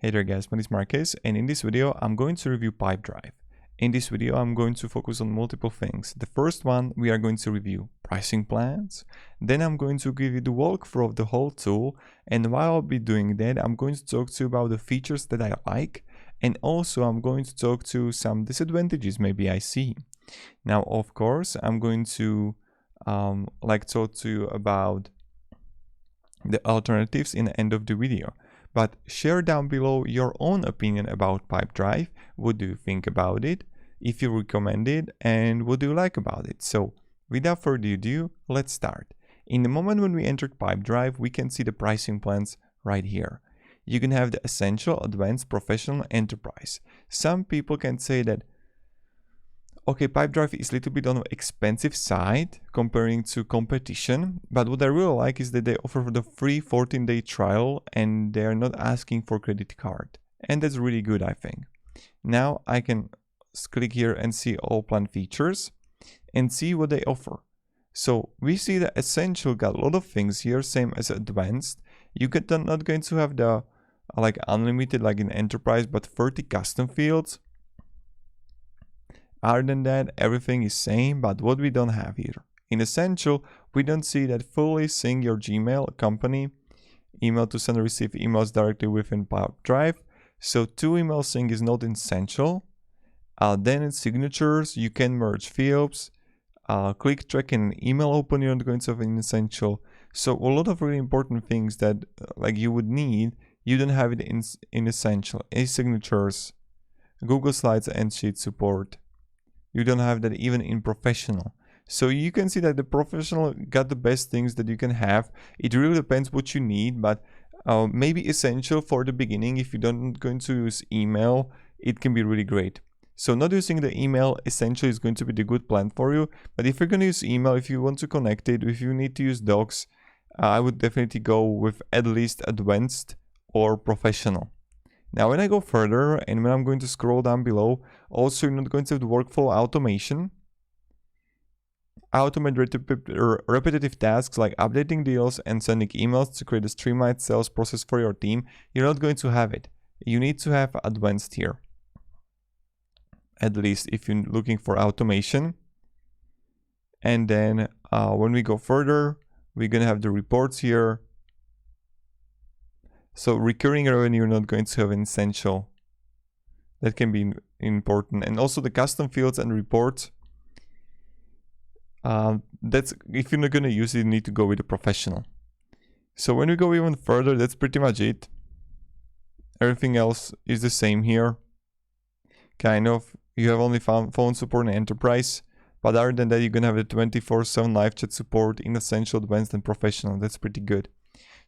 Hey there guys, my name is Marcus, and in this video I'm going to review Pipedrive. In this video I'm going to focus on multiple things. The first one, we are going to review pricing plans. Then I'm going to give you the walkthrough of the whole tool, and while I'll be doing that I'm going to talk to you about the features that I like, and also I'm going to talk to some disadvantages maybe I see. Now of course I'm going to talk to you about the alternatives in the end of the video. But share down below your own opinion about Pipedrive. What do you think about it? If you recommend it, and what do you like about it? So without further ado, let's start. In the moment when we entered Pipedrive, we can see the pricing plans right here. You can have the Essential, Advanced, Professional, Enterprise. Some people can say that, okay, Pipedrive is a little bit on the expensive side comparing to competition, but what I really like is that they offer the free 14-day trial and they are not asking for credit card. And that's really good, I think. Now I can click here and see all plan features and see what they offer. So we see the Essential got a lot of things here, same as Advanced. You are not going to have the unlimited like in Enterprise, but 30 custom fields. Other than that, everything is same, but what we don't have here. In Essential, we don't see that fully sync your Gmail company email to send and receive emails directly within Pipedrive. So 2 email sync is not essential. Then in signatures, you can merge fields. Click tracking and email open, you're not going to have an essential. So a lot of really important things that you would need, you don't have it in Essential. E-signatures, Google Slides and Sheet support. You don't have that even in Professional. So you can see that the Professional got the best things that you can have. It really depends what you need, but maybe Essential for the beginning, if you don't going to use email, it can be really great. So not using the email, Essential is going to be the good plan for you. But if you're going to use email, if you want to connect it, if you need to use docs, I would definitely go with at least Advanced or Professional. Now when I go further and when I'm going to scroll down below, also you're not going to have the workflow automation. Automate repetitive tasks like updating deals and sending emails to create a streamlined sales process for your team. You're not going to have it. You need to have Advanced here. At least if you're looking for automation. And then when we go further, we're going to have the reports here. So recurring revenue, you're not going to have an Essential. That can be important. And also the custom fields and reports. That's if you're not going to use it, you need to go with the Professional. So when we go even further, that's pretty much it. Everything else is the same here. Kind of. You have only phone support and Enterprise. But other than that, you're going to have the 24/7 live chat support in Essential, Advanced, and Professional. That's pretty good.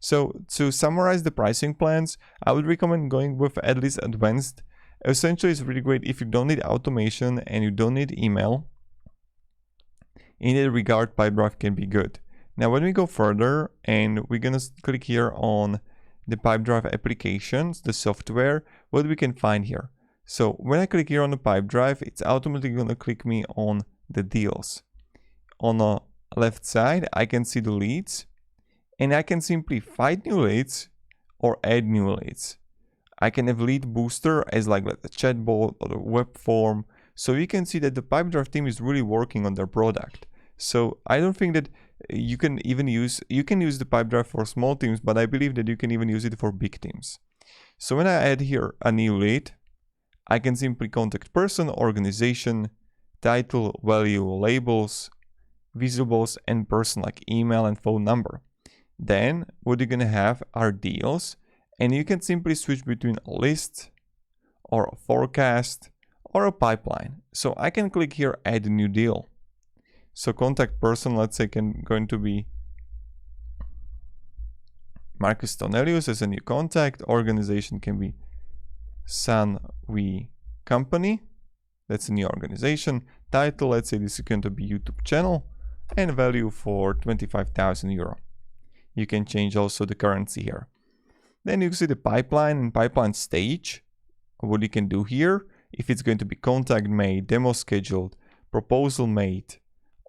So to summarize the pricing plans, I would recommend going with at least Advanced. Essential is really great if you don't need automation and you don't need email. In that regard, Pipedrive can be good. Now when we go further and we're gonna click here on the Pipedrive applications, the software, what we can find here. So when I click here on the Pipedrive, it's automatically gonna click me on the deals. On the left side, I can see the leads. And I can simply find new leads or add new leads. I can have lead booster as like the chatbot or the web form. So you can see that the Pipedrive team is really working on their product. So I don't think that you can use the Pipedrive for small teams, but I believe that you can even use it for big teams. So when I add here a new lead, I can simply contact person, organization, title, value, labels, visibles, and person like email and phone number. Then what you're going to have are deals, and you can simply switch between a list or a forecast or a pipeline. So I can click here, add a new deal. So contact person, let's say, going to be Marcus Tonelius as a new contact. Organization can be San We Company. That's a new organization. Title, let's say this is going to be YouTube channel, and value for 25,000 euro. You can change also the currency here. Then you see the pipeline and pipeline stage. What you can do here, if it's going to be contact made, demo scheduled, proposal made,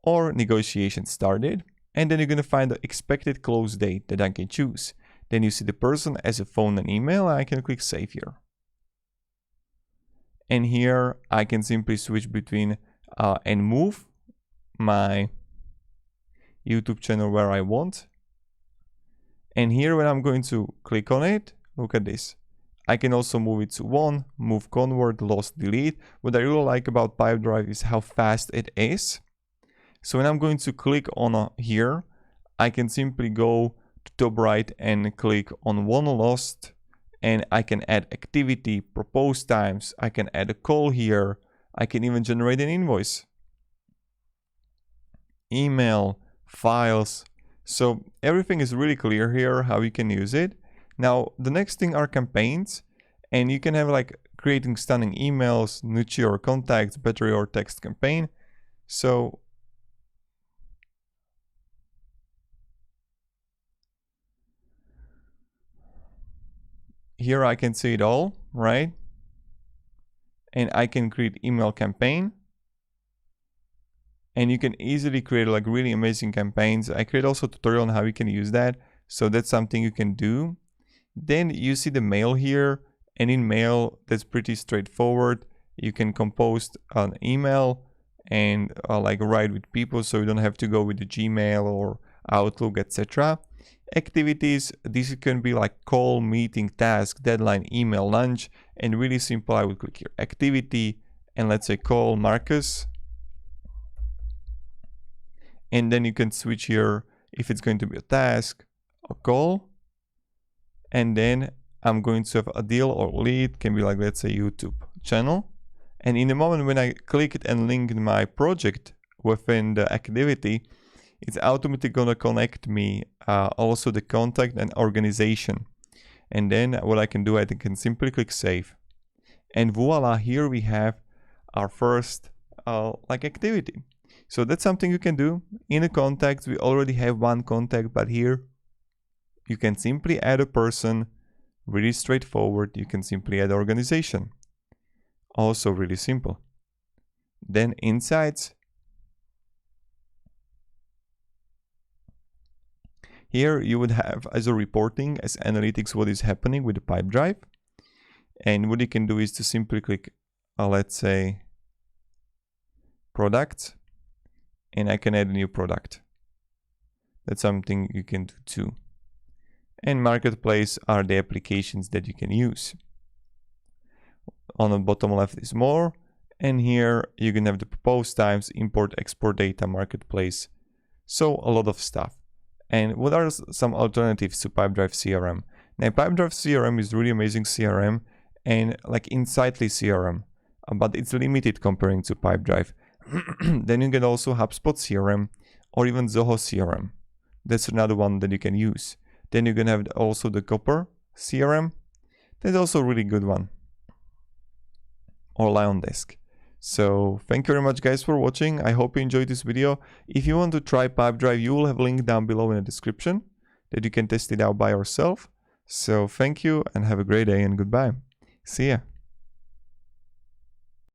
or negotiation started. And then you're going to find the expected close date that I can choose. Then you see the person as a phone and email. I can click save here. And here I can simply switch between and move my YouTube channel where I want. And here when I'm going to click on it, look at this. I can also move it to 1, move, convert, lost, delete. What I really like about Pipedrive is how fast it is. So when I'm going to click on here, I can simply go to top right and click on 1 lost, and I can add activity, propose times, I can add a call here, I can even generate an invoice, email, files. So everything is really clear here how you can use it. Now the next thing are campaigns, and you can have like creating stunning emails, nurture your contacts, better your text campaign. So here I can see it all, right? And I can create email campaign. And you can easily create like really amazing campaigns. I create also a tutorial on how you can use that. So that's something you can do. Then you see the mail here. And in mail, that's pretty straightforward. You can compose an email and like write with people, so you don't have to go with the Gmail or Outlook, etc. Activities, this can be like call, meeting, task, deadline, email, lunch, and really simple. I would click here, activity, and let's say call Marcus. And then you can switch here if it's going to be a task, a call, and then I'm going to have a deal or lead, can be like, let's say YouTube channel. And in the moment when I click it and link my project within the activity, it's automatically gonna connect me also the contact and organization. And then what I can do, I can simply click save. And voila, here we have our first like activity. So that's something you can do. In the contacts, we already have one contact, but here you can simply add a person. Really straightforward. You can simply add organization. Also really simple. Then insights. Here you would have as a reporting, as analytics, what is happening with the Pipedrive. And what you can do is to simply click, let's say, products, and I can add a new product. That's something you can do too. And marketplace are the applications that you can use. On the bottom left is more, and here you can have the propose times, import, export data, marketplace. So a lot of stuff. And what are some alternatives to Pipedrive CRM? Now Pipedrive CRM is really amazing CRM and like insightly CRM, but it's limited comparing to Pipedrive. Then you get also HubSpot CRM or even Zoho CRM. That's another one that you can use. Then you can have also the Copper CRM. That's also a really good one. Or LionDesk. So thank you very much guys for watching. I hope you enjoyed this video. If you want to try Pipedrive, you will have a link down below in the description that you can test it out by yourself. So thank you and have a great day and goodbye. See ya.